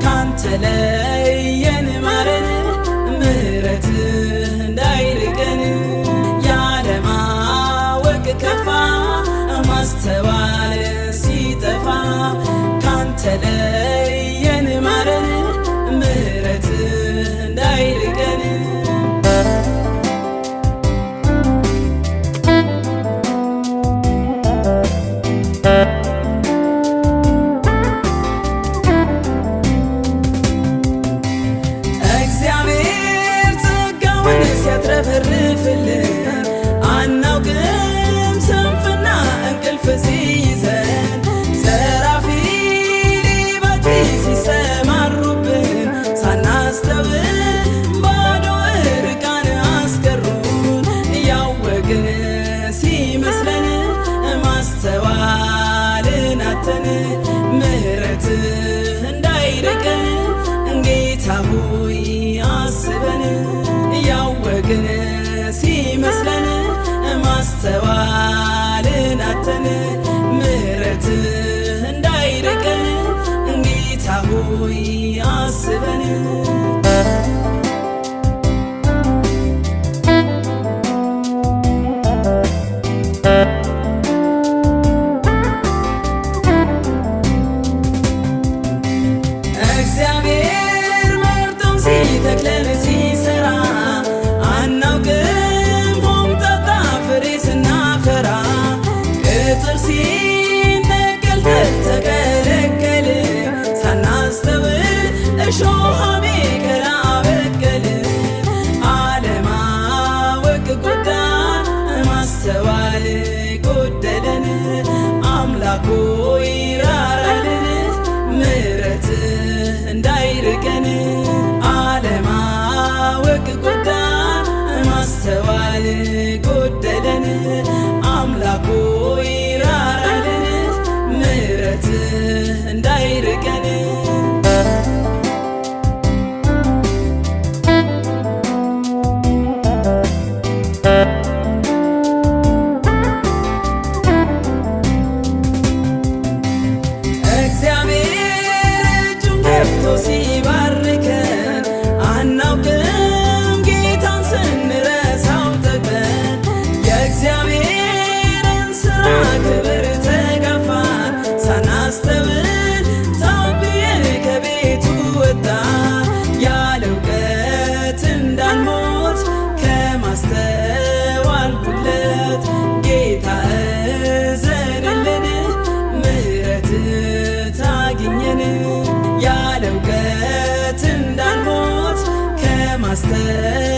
ካንተ ለየን ማረን ምሕረት እንዳይርቀን ያለማወቅ ከፋ ማስተዋል ሲጠፋ ካንተ ለየን ማረን ምሕረት እንዳይርቀን ሲያትረፈርፍልን አናውቅም ስንፍና እንቅልፍ ሲይዘን ዘራፊ ሌቦች ሲሰማሩብን ሳናስተውል ባዶ እርቃን አስቀሩን ያወቅን ሲመስለን ማስተዋልን አጥተን ምሕረት እንዳይርቀን ጌታ ሆይ አስበን ያወቅን ሲመስለን ማስተዋልን አጥተን ምሕረት እንዳይርቀን ጌታ ሆይ አስበን እግዚአብሔር መርጦን ሲተክለን ሲሰራ አናውቅም ሆምጣጣ ፍሬ ስናፈራ ቅጥር ሲነቀል ተከለከል ሳናስተውል እሾህ አሜከላ በቀል አለማወቅ ጎዳን ማስተዋል ጎደለን አምላክ ሆይ ራራልን ምሕረት እንዳይርቀን አለማወቅ ጎዳን ማስተዋል ጎደለን አምላክ ሆይ ራራልን ምሕረት እንዳይርቀን ሲባርከን አናውቅም ጌታን ስንረሳው ጠግበን የእግዚአብሔርን ሥራ ክብር ተጋፋን ሳናስተውል ታብየን ከቤቱ ወጣን ያለ እውቀት እንዳንሞት ከማስተዋል ጉድለት ጌታ እዘንልን ምሕረት ታግኘን ያለ እውቀት እንዳንሞት ከማስተዋል